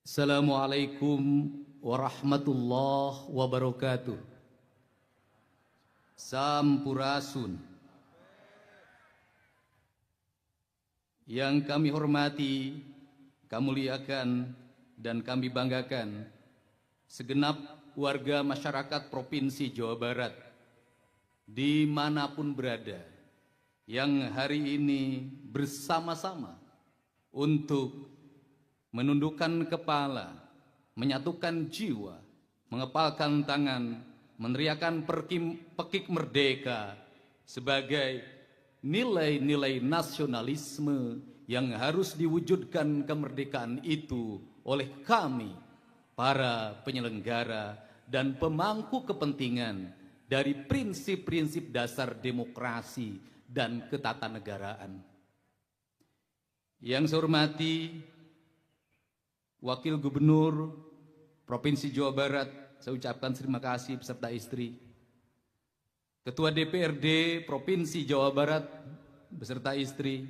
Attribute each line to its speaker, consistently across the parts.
Speaker 1: Assalamualaikum warahmatullahi wabarakatuh. Sampurasun. Yang kami hormati, kami muliakan, dan kami banggakan segenap warga masyarakat Provinsi Jawa Barat dimanapun berada yang hari ini bersama-sama untuk menundukkan kepala, menyatukan jiwa, mengepalkan tangan, meneriakan pekik merdeka sebagai nilai-nilai nasionalisme yang harus diwujudkan kemerdekaan itu oleh kami, para penyelenggara dan pemangku kepentingan dari prinsip-prinsip dasar demokrasi dan ketatanegaraan. Yang saya hormati Wakil Gubernur Provinsi Jawa Barat, saya ucapkan terima kasih beserta istri. Ketua DPRD Provinsi Jawa Barat beserta istri.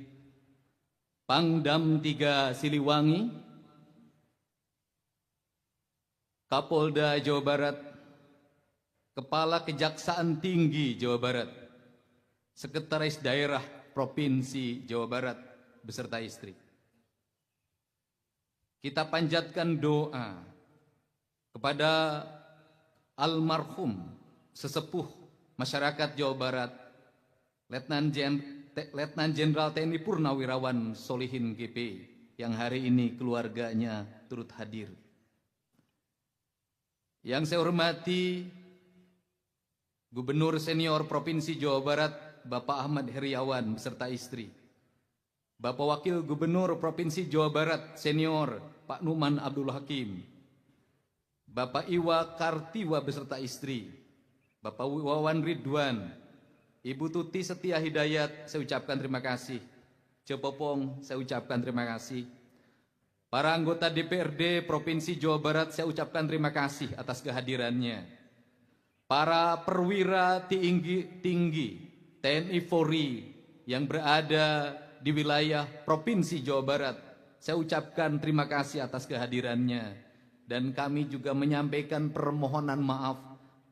Speaker 1: Pangdam 3 Siliwangi, Kapolda Jawa Barat, Kepala Kejaksaan Tinggi Jawa Barat, Sekretaris Daerah Provinsi Jawa Barat beserta istri. Kita panjatkan doa kepada almarhum sesepuh masyarakat Jawa Barat, Letnan Jenderal TNI Purnawirawan Solihin GP, yang hari ini keluarganya turut hadir. Yang saya hormati Gubernur Senior Provinsi Jawa Barat, Bapak Ahmad Heriawan beserta istri. Bapak Wakil Gubernur Provinsi Jawa Barat Senior Pak Numan Abdul Hakim, Bapak Iwa Kartiwa beserta istri, Bapak Wawan Ridwan, Ibu Tuti Setia Hidayat, saya ucapkan terima kasih. Cepopong, saya ucapkan terima kasih. Para anggota DPRD Provinsi Jawa Barat, saya ucapkan terima kasih atas kehadirannya. Para perwira tinggi TNI Polri yang berada di wilayah Provinsi Jawa Barat, saya ucapkan terima kasih atas kehadirannya. Dan kami juga menyampaikan permohonan maaf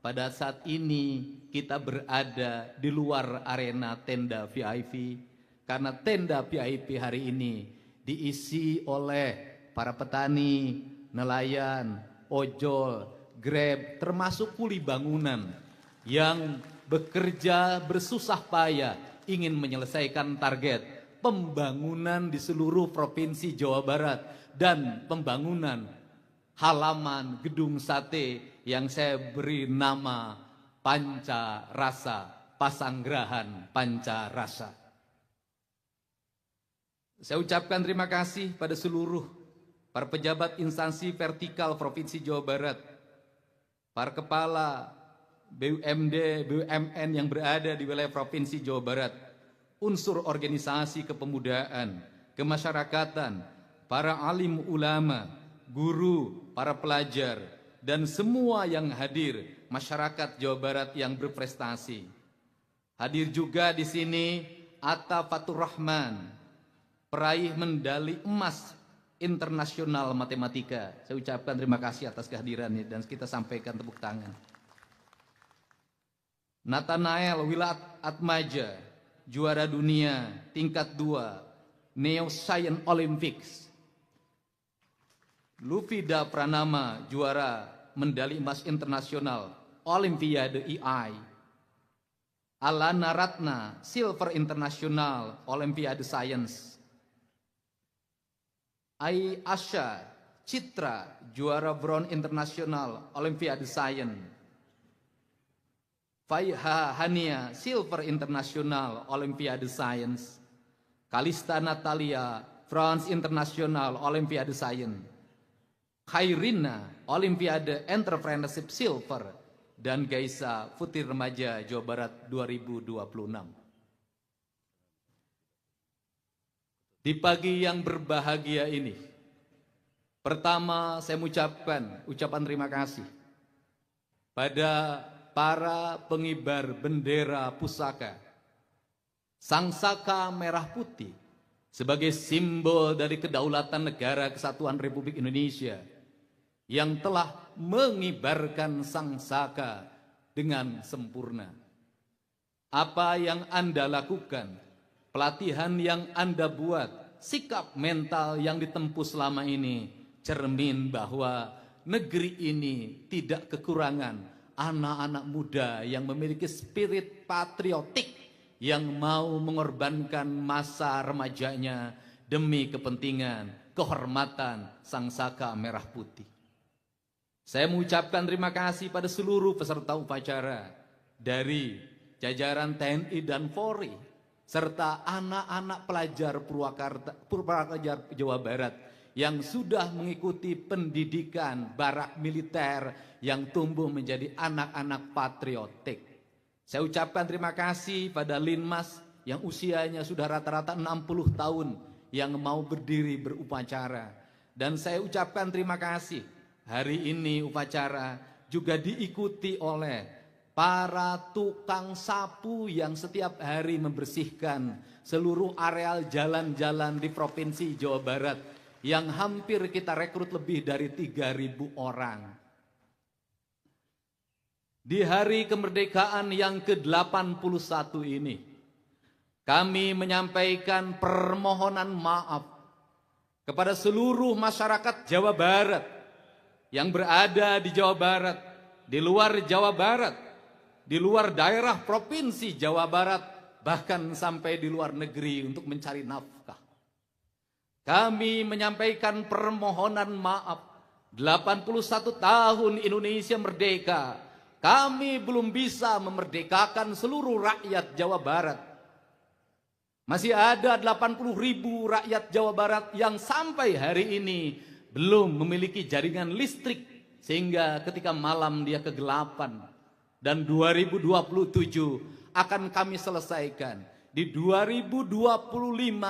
Speaker 1: pada saat ini kita berada di luar arena tenda VIP, karena tenda VIP hari ini diisi oleh para petani, nelayan, ojol, Grab, termasuk kuli bangunan yang bekerja bersusah payah ingin menyelesaikan target pembangunan di seluruh Provinsi Jawa Barat dan pembangunan halaman gedung sate yang saya beri nama Panca Rasa, Pasanggerahan Panca Rasa. Saya ucapkan terima kasih pada seluruh para pejabat instansi vertikal Provinsi Jawa Barat, para kepala BUMD, BUMN yang berada di wilayah Provinsi Jawa Barat, unsur organisasi kepemudaan, kemasyarakatan, para alim ulama, guru, para pelajar, dan semua yang hadir, masyarakat Jawa Barat yang berprestasi. Hadir juga di sini Atta Fatur Rahman, peraih medali emas internasional matematika. Saya ucapkan terima kasih atas kehadirannya dan kita sampaikan tepuk tangan. Nathanael Wilat Atmaja, juara dunia tingkat 2 Neo Science Olympics. Lufida Pranama, juara medali emas internasional Olimpiade EI. Alana Ratna, silver internasional Olimpiade Science. Ai Asha Citra, juara bronze internasional Olimpiade Science. Faiha Hania, silver internasional Olimpiade Science. Kalista Natalia, bronze internasional Olimpiade Science. Khairina, Olimpiade Entrepreneurship silver. Dan Gaisa, Putri Remaja Jawa Barat 2026. Di pagi yang berbahagia ini, pertama saya mengucapkan ucapan terima kasih pada para pengibar bendera pusaka, Sangsaka merah putih sebagai simbol dari kedaulatan negara kesatuan Republik Indonesia yang telah mengibarkan sangsaka dengan sempurna. Apa yang Anda lakukan, pelatihan yang Anda buat, sikap mental yang ditempuh selama ini, cermin bahwa negeri ini tidak kekurangan anak-anak muda yang memiliki spirit patriotik, yang mau mengorbankan masa remajanya demi kepentingan, kehormatan sangsaka merah putih. Saya mengucapkan terima kasih pada seluruh peserta upacara dari jajaran TNI dan Polri serta anak-anak pelajar Purwakarta Jawa Barat yang sudah mengikuti pendidikan barak militer yang tumbuh menjadi anak-anak patriotik. Saya ucapkan terima kasih pada Linmas yang usianya sudah rata-rata 60 tahun yang mau berdiri berupacara. Dan saya ucapkan terima kasih, hari ini upacara juga diikuti oleh para tukang sapu yang setiap hari membersihkan seluruh areal jalan-jalan di Provinsi Jawa Barat yang hampir kita rekrut lebih dari 3.000 orang. Di hari kemerdekaan yang ke-81 ini, kami menyampaikan permohonan maaf kepada seluruh masyarakat Jawa Barat yang berada di Jawa Barat, di luar Jawa Barat, di luar daerah Provinsi Jawa Barat, bahkan sampai di luar negeri untuk mencari nafkah. Kami menyampaikan permohonan maaf, 81 tahun Indonesia merdeka, kami belum bisa memerdekakan seluruh rakyat Jawa Barat. Masih ada 80.000 rakyat Jawa Barat yang sampai hari ini belum memiliki jaringan listrik, sehingga ketika malam dia kegelapan. Dan 2027 akan kami selesaikan. Di 2025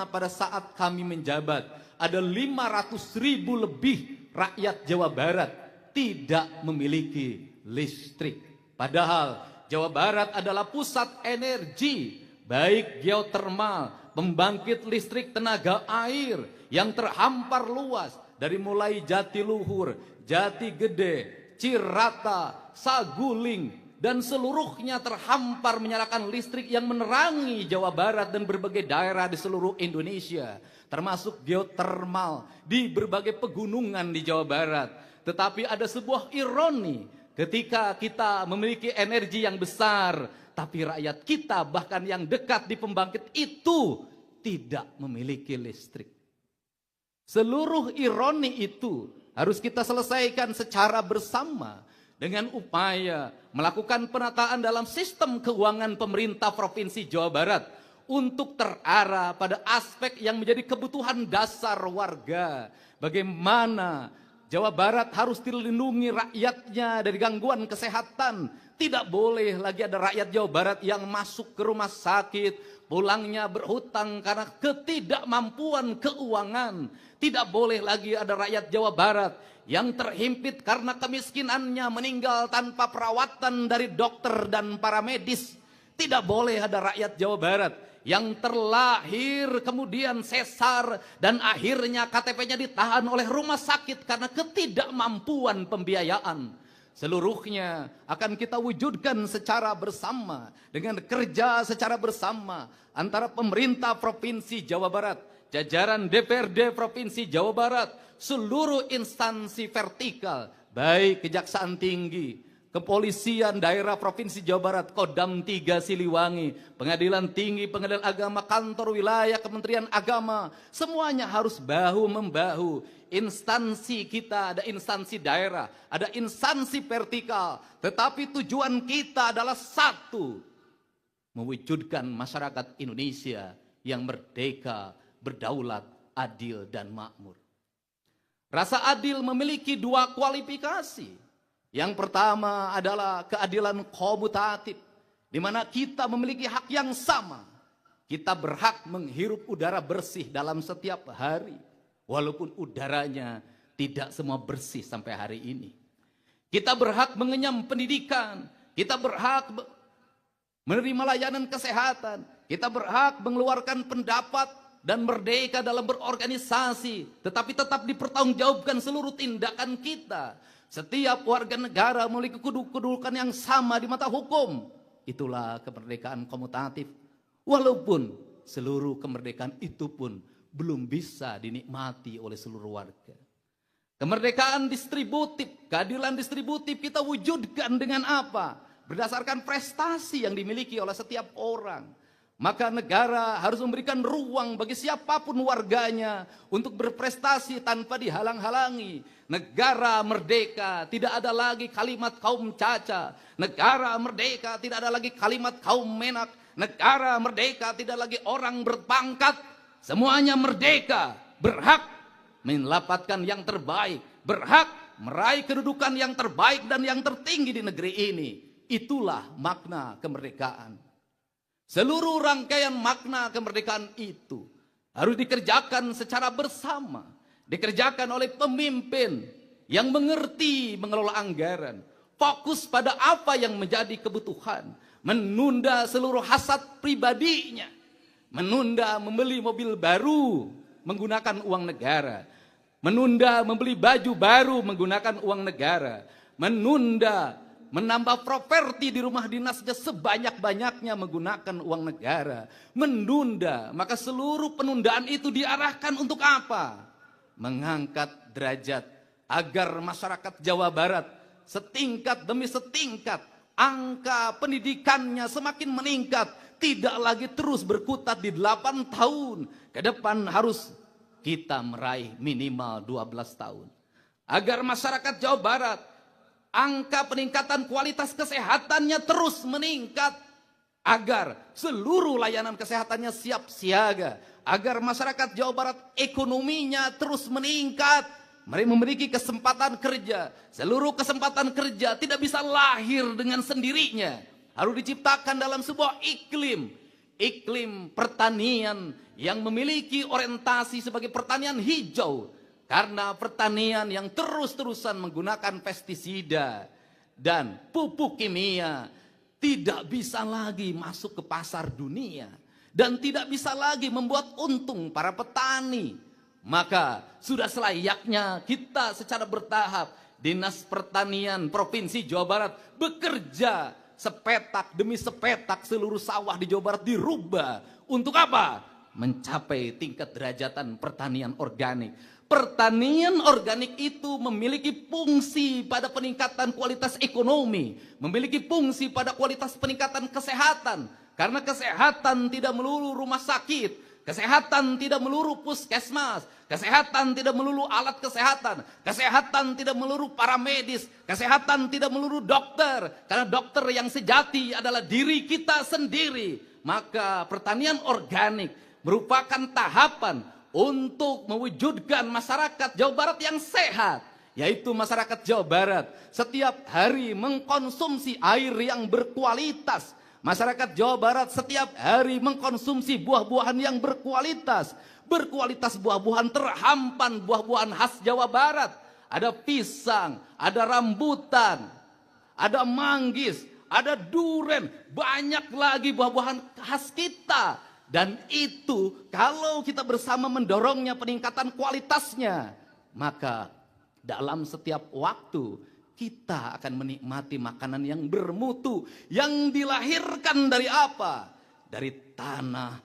Speaker 1: pada saat kami menjabat, ada 500.000 lebih rakyat Jawa Barat tidak memiliki listrik. Padahal Jawa Barat adalah pusat energi, baik geotermal, pembangkit listrik tenaga air yang terhampar luas, dari mulai Jatiluhur, Jati Gede, Cirata, Saguling, dan seluruhnya terhampar menyalakan listrik yang menerangi Jawa Barat dan berbagai daerah di seluruh Indonesia, termasuk geotermal di berbagai pegunungan di Jawa Barat. Tetapi ada sebuah ironi, ketika kita memiliki energi yang besar, tapi rakyat kita bahkan yang dekat di pembangkit itu tidak memiliki listrik. Seluruh ironi itu harus kita selesaikan secara bersama dengan upaya melakukan penataan dalam sistem keuangan pemerintah Provinsi Jawa Barat untuk terarah pada aspek yang menjadi kebutuhan dasar warga. Bagaimana Jawa Barat harus dilindungi rakyatnya dari gangguan kesehatan. Tidak boleh lagi ada rakyat Jawa Barat yang masuk ke rumah sakit, pulangnya berhutang karena ketidakmampuan keuangan. Tidak boleh lagi ada rakyat Jawa Barat yang terhimpit karena kemiskinannya meninggal tanpa perawatan dari dokter dan para medis. Tidak boleh ada rakyat Jawa Barat yang terlahir kemudian sesar dan akhirnya KTP-nya ditahan oleh rumah sakit karena ketidakmampuan pembiayaan. Seluruhnya akan kita wujudkan secara bersama dengan kerja secara bersama antara pemerintah Provinsi Jawa Barat, jajaran DPRD Provinsi Jawa Barat, seluruh instansi vertikal, baik Kejaksaan Tinggi, Kepolisian Daerah Provinsi Jawa Barat, Kodam 3 Siliwangi, Pengadilan Tinggi, Pengadilan Agama, Kantor Wilayah, Kementerian Agama, semuanya harus bahu-membahu. Instansi kita, ada instansi daerah, ada instansi vertikal, tetapi tujuan kita adalah satu, mewujudkan masyarakat Indonesia yang merdeka, berdaulat, adil, dan makmur. Rasa adil memiliki dua kualifikasi. Yang pertama adalah keadilan komutatif, di mana kita memiliki hak yang sama. Kita berhak menghirup udara bersih dalam setiap hari, walaupun udaranya tidak semua bersih sampai hari ini. Kita berhak mengenyam pendidikan, kita berhak menerima layanan kesehatan, kita berhak mengeluarkan pendapat dan merdeka dalam berorganisasi, tetapi tetap dipertanggungjawabkan seluruh tindakan kita. Setiap warga negara memiliki kedudukan yang sama di mata hukum. Itulah kemerdekaan komutatif. Walaupun seluruh kemerdekaan itu pun belum bisa dinikmati oleh seluruh warga. Kemerdekaan distributif, keadilan distributif kita wujudkan dengan apa? Berdasarkan prestasi yang dimiliki oleh setiap orang. Maka negara harus memberikan ruang bagi siapapun warganya untuk berprestasi tanpa dihalang-halangi. Negara merdeka, tidak ada lagi kalimat kaum caca. Negara merdeka, tidak ada lagi kalimat kaum menak. Negara merdeka, tidak lagi orang berpangkat. Semuanya merdeka, berhak mendapatkan yang terbaik, berhak meraih kedudukan yang terbaik dan yang tertinggi di negeri ini. Itulah makna kemerdekaan. Seluruh rangkaian makna kemerdekaan itu harus dikerjakan secara bersama, dikerjakan oleh pemimpin yang mengerti mengelola anggaran, fokus pada apa yang menjadi kebutuhan, menunda seluruh hasad pribadinya, menunda membeli mobil baru menggunakan uang negara, menunda membeli baju baru menggunakan uang negara, menunda menambah properti di rumah dinasnya sebanyak-banyaknya menggunakan uang negara, menunda. Maka seluruh penundaan itu diarahkan untuk apa? Mengangkat derajat agar masyarakat Jawa Barat setingkat demi setingkat angka pendidikannya semakin meningkat, tidak lagi terus berkutat di 8 tahun. Ke depan harus kita meraih minimal 12 tahun. Agar masyarakat Jawa Barat angka peningkatan kualitas kesehatannya terus meningkat, agar seluruh layanan kesehatannya siap siaga, agar masyarakat Jawa Barat ekonominya terus meningkat, mereka memiliki kesempatan kerja. Seluruh kesempatan kerja tidak bisa lahir dengan sendirinya, harus diciptakan dalam sebuah iklim pertanian yang memiliki orientasi sebagai pertanian hijau. Karena pertanian yang terus-terusan menggunakan pestisida dan pupuk kimia tidak bisa lagi masuk ke pasar dunia dan tidak bisa lagi membuat untung para petani. Maka sudah selayaknya kita secara bertahap, Dinas Pertanian Provinsi Jawa Barat bekerja sepetak demi sepetak, seluruh sawah di Jawa Barat dirubah. Untuk apa? Mencapai tingkat derajatan pertanian organik. Pertanian organik itu memiliki fungsi pada peningkatan kualitas ekonomi, memiliki fungsi pada kualitas peningkatan kesehatan. Karena kesehatan tidak melulu rumah sakit, kesehatan tidak melulu puskesmas, kesehatan tidak melulu alat kesehatan, kesehatan tidak melulu paramedis, kesehatan tidak melulu dokter. Karena dokter yang sejati adalah diri kita sendiri. Maka pertanian organik merupakan tahapan untuk mewujudkan masyarakat Jawa Barat yang sehat, yaitu masyarakat Jawa Barat setiap hari mengkonsumsi air yang berkualitas. Masyarakat Jawa Barat setiap hari mengkonsumsi buah-buahan yang berkualitas. Berkualitas buah-buahan terhampan, buah-buahan khas Jawa Barat. Ada pisang, ada rambutan, ada manggis, ada duren, banyak lagi buah-buahan khas kita. Dan itu kalau kita bersama mendorongnya peningkatan kualitasnya, maka dalam setiap waktu kita akan menikmati makanan yang bermutu, yang dilahirkan dari apa? Dari tanah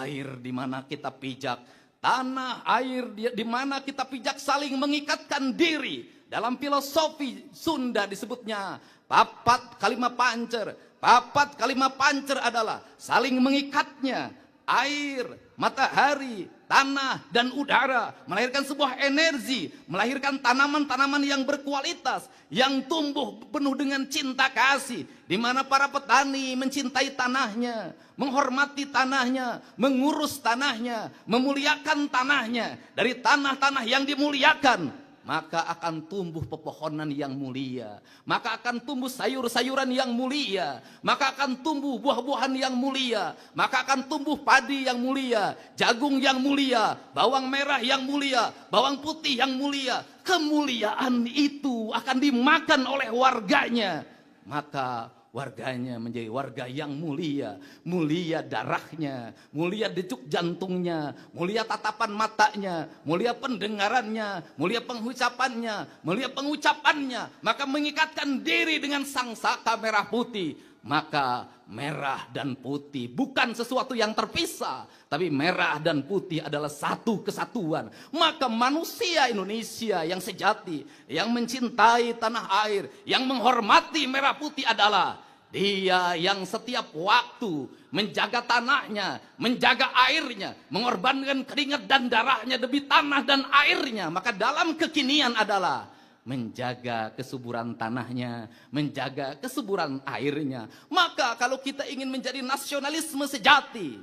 Speaker 1: air di mana kita pijak, tanah air di mana kita pijak saling mengikatkan diri. Dalam filosofi Sunda disebutnya papat kalima pancer. Papat kalima pancer adalah saling mengikatnya. Air, matahari, tanah, dan udara melahirkan sebuah energi, melahirkan tanaman-tanaman yang berkualitas, yang tumbuh penuh dengan cinta kasih, di mana para petani mencintai tanahnya, menghormati tanahnya, mengurus tanahnya, memuliakan tanahnya. Dari tanah-tanah yang dimuliakan, maka akan tumbuh pepohonan yang mulia, maka akan tumbuh sayur-sayuran yang mulia, maka akan tumbuh buah-buahan yang mulia, maka akan tumbuh padi yang mulia, jagung yang mulia, bawang merah yang mulia, bawang putih yang mulia. Kemuliaan itu akan dimakan oleh warganya. Maka warganya menjadi warga yang mulia. Mulia darahnya, mulia denyut jantungnya, mulia tatapan matanya, mulia pendengarannya, mulia pengucapannya. Maka mengikatkan diri dengan sang saka merah putih. Maka merah dan putih bukan sesuatu yang terpisah, tapi merah dan putih adalah satu kesatuan. Maka manusia Indonesia yang sejati, yang mencintai tanah air, yang menghormati merah putih adalah dia yang setiap waktu menjaga tanahnya, menjaga airnya, mengorbankan keringat dan darahnya demi tanah dan airnya. Maka dalam kekinian adalah menjaga kesuburan tanahnya, menjaga kesuburan airnya. Maka kalau kita ingin menjadi nasionalisme sejati,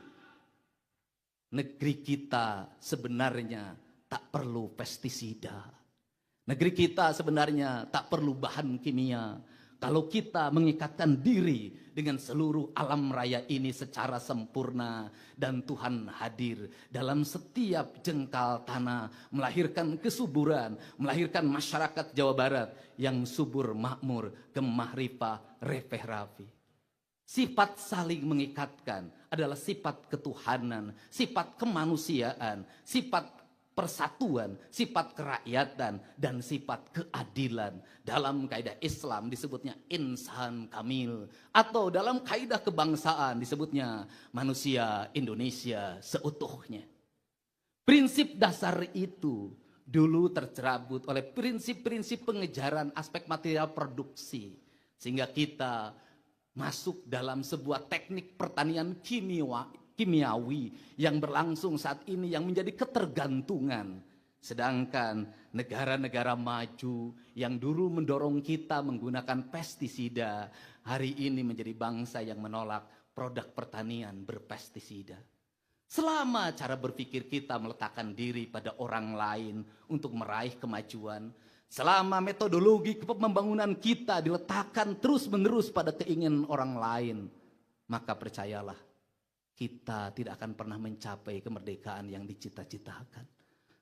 Speaker 1: negeri kita sebenarnya tak perlu pestisida. Negeri kita sebenarnya tak perlu bahan kimia. Kalau kita mengikatkan diri dengan seluruh alam raya ini secara sempurna, dan Tuhan hadir dalam setiap jengkal tanah, melahirkan kesuburan, melahirkan masyarakat Jawa Barat yang subur, makmur, gemah ripah, refeh rafi. Sifat saling mengikatkan adalah sifat ketuhanan, sifat kemanusiaan, sifat persatuan, sifat kerakyatan, dan sifat keadilan. Dalam kaidah Islam disebutnya insan kamil, atau dalam kaidah kebangsaan disebutnya manusia Indonesia seutuhnya. Prinsip dasar itu dulu tercerabut oleh prinsip-prinsip pengejaran aspek material produksi, sehingga kita masuk dalam sebuah teknik pertanian kimiawi yang berlangsung saat ini, yang menjadi ketergantungan. Sedangkan negara-negara maju yang dulu mendorong kita menggunakan pestisida, hari ini menjadi bangsa yang menolak produk pertanian berpestisida. Selama cara berpikir kita meletakkan diri pada orang lain untuk meraih kemajuan, selama metodologi pembangunan kita diletakkan terus-menerus pada keinginan orang lain, maka percayalah, kita tidak akan pernah mencapai kemerdekaan yang dicita-citakan.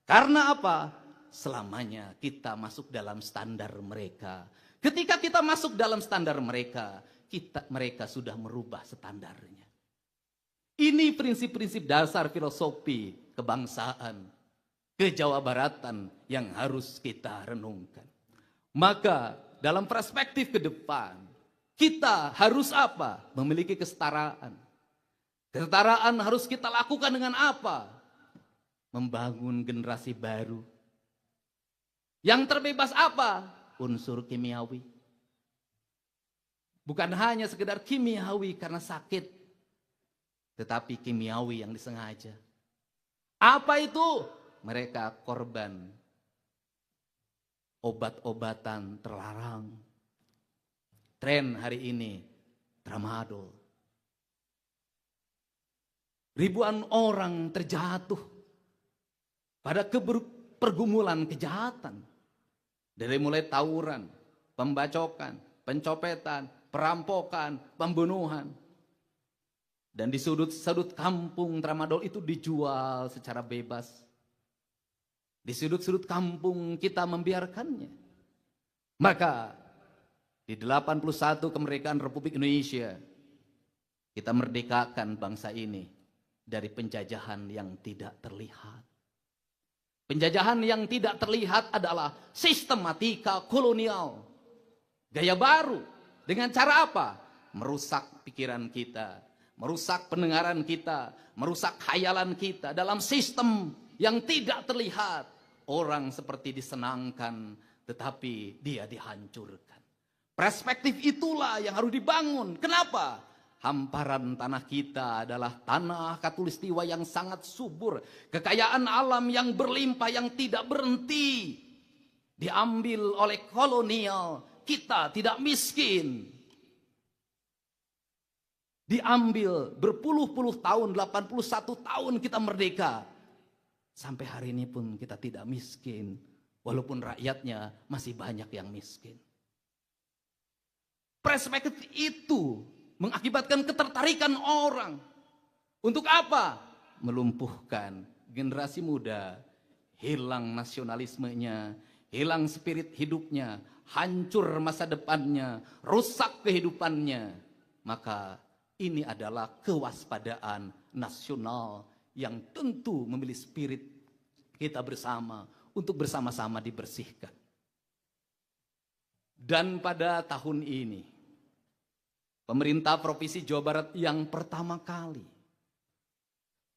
Speaker 1: Karena apa? Selamanya kita masuk dalam standar mereka. Ketika kita masuk dalam standar mereka, mereka sudah merubah standarnya. Ini prinsip-prinsip dasar filosofi kebangsaan, kejawabaratan yang harus kita renungkan. Maka dalam perspektif ke depan, kita harus apa? Memiliki kesetaraan. Kesetaraan harus kita lakukan dengan apa? Membangun generasi baru. Yang terbebas apa? Unsur kimiawi. Bukan hanya sekedar kimiawi karena sakit, tetapi kimiawi yang disengaja. Apa itu? Mereka korban obat-obatan terlarang. Tren hari ini, tramadol. Ribuan orang terjatuh pada pergumulan kejahatan. Dari mulai tawuran, pembacokan, pencopetan, perampokan, pembunuhan. Dan di sudut-sudut kampung tramadol itu dijual secara bebas. Di sudut-sudut kampung kita membiarkannya. Maka di 81 kemerdekaan Republik Indonesia, kita merdekakan bangsa ini dari penjajahan yang tidak terlihat. Penjajahan yang tidak terlihat adalah sistematika kolonial. Gaya baru. Dengan cara apa? Merusak pikiran kita, merusak pendengaran kita, merusak khayalan kita dalam sistem yang tidak terlihat. Orang seperti disenangkan, tetapi dia dihancurkan. Perspektif itulah yang harus dibangun. Kenapa? Hamparan tanah kita adalah tanah khatulistiwa yang sangat subur. Kekayaan alam yang berlimpah, yang tidak berhenti. Diambil oleh kolonial, kita tidak miskin. Diambil berpuluh-puluh tahun, 81 tahun kita merdeka. Sampai hari ini pun kita tidak miskin. Walaupun rakyatnya masih banyak yang miskin. Perspektif itu mengakibatkan ketertarikan orang. Untuk apa? Melumpuhkan generasi muda. Hilang nasionalismenya, hilang spirit hidupnya, hancur masa depannya, rusak kehidupannya, maka ini adalah kewaspadaan nasional yang tentu memilih spirit kita bersama untuk bersama-sama dibersihkan. Dan pada tahun ini, pemerintah Provinsi Jawa Barat yang pertama kali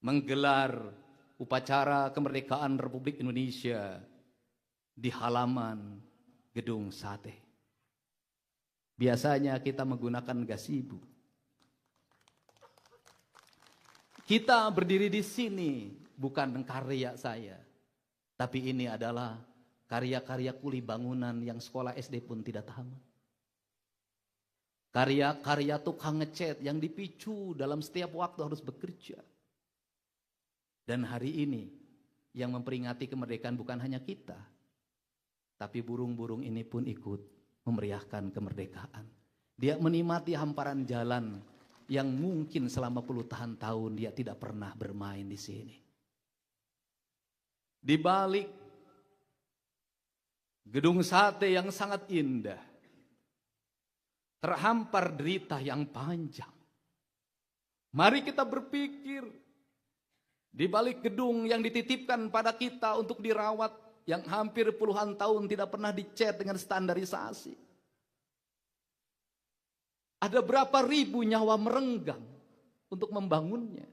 Speaker 1: menggelar upacara kemerdekaan Republik Indonesia di halaman Gedung Sate. Biasanya kita menggunakan gazebo. Kita berdiri di sini bukan karya saya, tapi ini adalah karya-karya kuli bangunan yang sekolah SD pun tidak tamat. Karya-karya tukang ngecat yang dipicu dalam setiap waktu harus bekerja. Dan hari ini yang memperingati kemerdekaan bukan hanya kita, tapi burung-burung ini pun ikut memeriahkan kemerdekaan. Dia menikmati hamparan jalan yang mungkin selama puluhan tahun dia tidak pernah bermain di sini. Di balik gedung sate yang sangat indah, terhampar derita yang panjang. Mari kita berpikir, di balik gedung yang dititipkan pada kita untuk dirawat, yang hampir puluhan tahun tidak pernah dicat dengan standarisasi. Ada berapa ribu nyawa merenggang untuk membangunnya.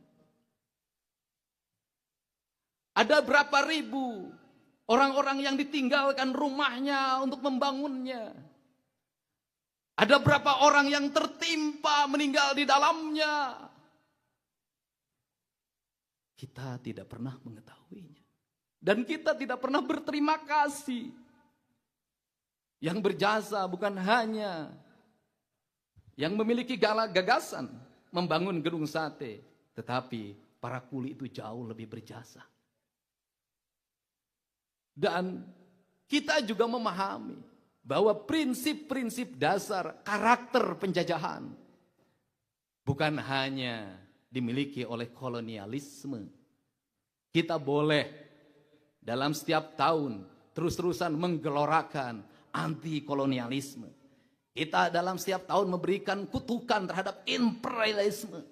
Speaker 1: Ada berapa ribu orang-orang yang ditinggalkan rumahnya untuk membangunnya. Ada berapa orang yang tertimpa meninggal di dalamnya. Kita tidak pernah mengetahuinya. Dan kita tidak pernah berterima kasih. Yang berjasa bukan hanya yang memiliki gagasan membangun gedung sate, tetapi para kuli itu jauh lebih berjasa. Dan kita juga memahami bahwa prinsip-prinsip dasar karakter penjajahan bukan hanya dimiliki oleh kolonialisme. Kita boleh dalam setiap tahun terus-terusan menggelorakan anti kolonialisme. Kita dalam setiap tahun memberikan kutukan terhadap imperialisme.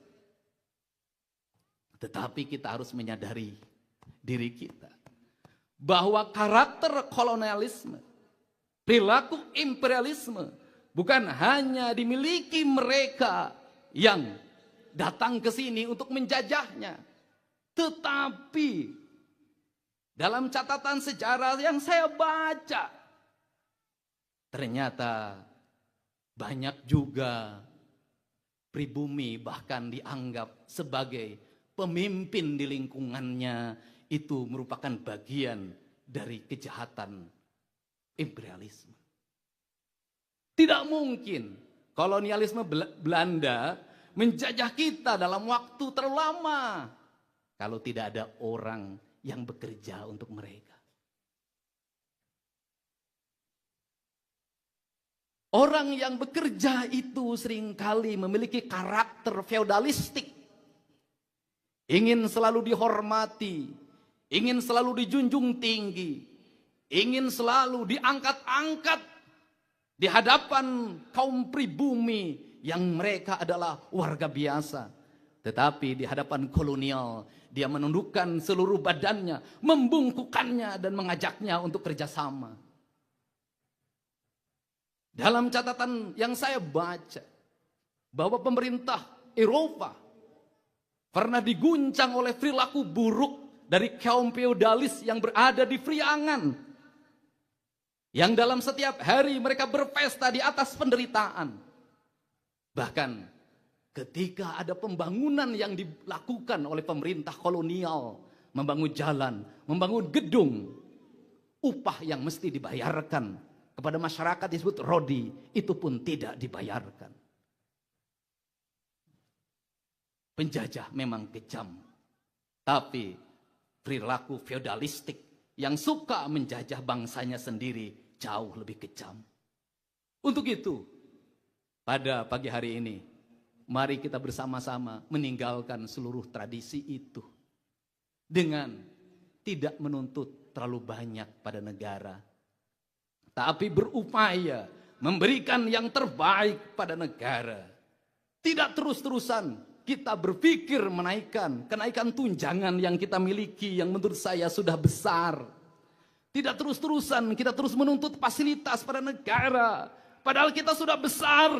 Speaker 1: Tetapi kita harus menyadari diri kita bahwa karakter kolonialisme, perilaku imperialisme bukan hanya dimiliki mereka yang datang ke sini untuk menjajahnya, tetapi dalam catatan sejarah yang saya baca, ternyata banyak juga pribumi bahkan dianggap sebagai pemimpin di lingkungannya itu merupakan bagian dari kejahatan imperialisme. Tidak mungkin kolonialisme Belanda menjajah kita dalam waktu terlalu lama kalau tidak ada orang yang bekerja untuk mereka. Orang yang bekerja itu seringkali memiliki karakter feodalistik. Ingin selalu dihormati, ingin selalu dijunjung tinggi, ingin selalu diangkat-angkat di hadapan kaum pribumi yang mereka adalah warga biasa. Tetapi di hadapan kolonial, dia menundukkan seluruh badannya, membungkukannya dan mengajaknya untuk kerjasama. Dalam catatan yang saya baca, bahwa pemerintah Eropa pernah diguncang oleh perilaku buruk dari kaum feodalis yang berada di Priangan. Yang dalam setiap hari mereka berpesta di atas penderitaan. Bahkan ketika ada pembangunan yang dilakukan oleh pemerintah kolonial, membangun jalan, membangun gedung, upah yang mesti dibayarkan kepada masyarakat disebut rodi, itu pun tidak dibayarkan. Penjajah memang kejam, tapi perilaku feodalistik yang suka menjajah bangsanya sendiri jauh lebih kejam. Untuk itu, pada pagi hari ini, mari kita bersama-sama meninggalkan seluruh tradisi itu dengan tidak menuntut terlalu banyak pada negara, tapi berupaya memberikan yang terbaik pada negara. Tidak terus-terusan kita berpikir kenaikan tunjangan yang kita miliki yang menurut saya sudah besar. Tidak terus-terusan kita terus menuntut fasilitas pada negara, padahal kita sudah besar.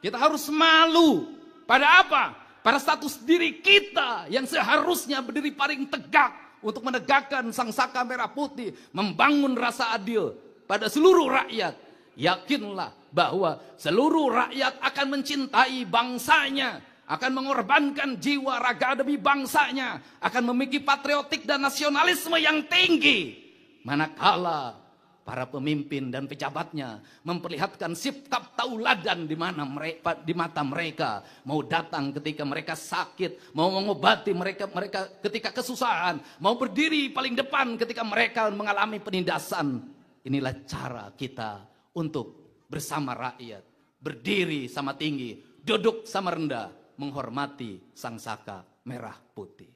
Speaker 1: Kita harus malu pada apa? Pada status diri kita yang seharusnya berdiri paling tegak untuk menegakkan sangsaka merah putih, membangun rasa adil pada seluruh rakyat. Yakinlah bahwa seluruh rakyat akan mencintai bangsanya, akan mengorbankan jiwa raga demi bangsanya, akan memiliki patriotik dan nasionalisme yang tinggi. Manakala para pemimpin dan pejabatnya memperlihatkan sikap tauladan di mata mereka, mau datang ketika mereka sakit, mau mengobati mereka ketika kesusahan, mau berdiri paling depan ketika mereka mengalami penindasan. Inilah cara kita untuk bersama rakyat, berdiri sama tinggi, duduk sama rendah, menghormati sangsaka merah putih.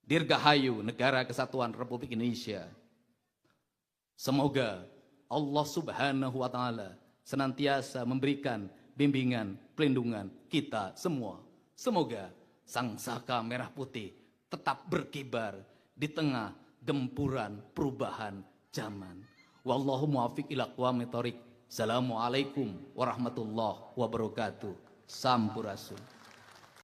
Speaker 1: Dirgahayu Negara Kesatuan Republik Indonesia. Semoga Allah Subhanahu wa Ta'ala senantiasa memberikan bimbingan, pelindungan kita semua. Semoga sangsaka merah putih tetap berkibar di tengah gempuran perubahan zaman. Wallahu muwaffiq ila aqwamit thoriq. Assalamualaikum warahmatullahi wabarakatuh. Sampurasun.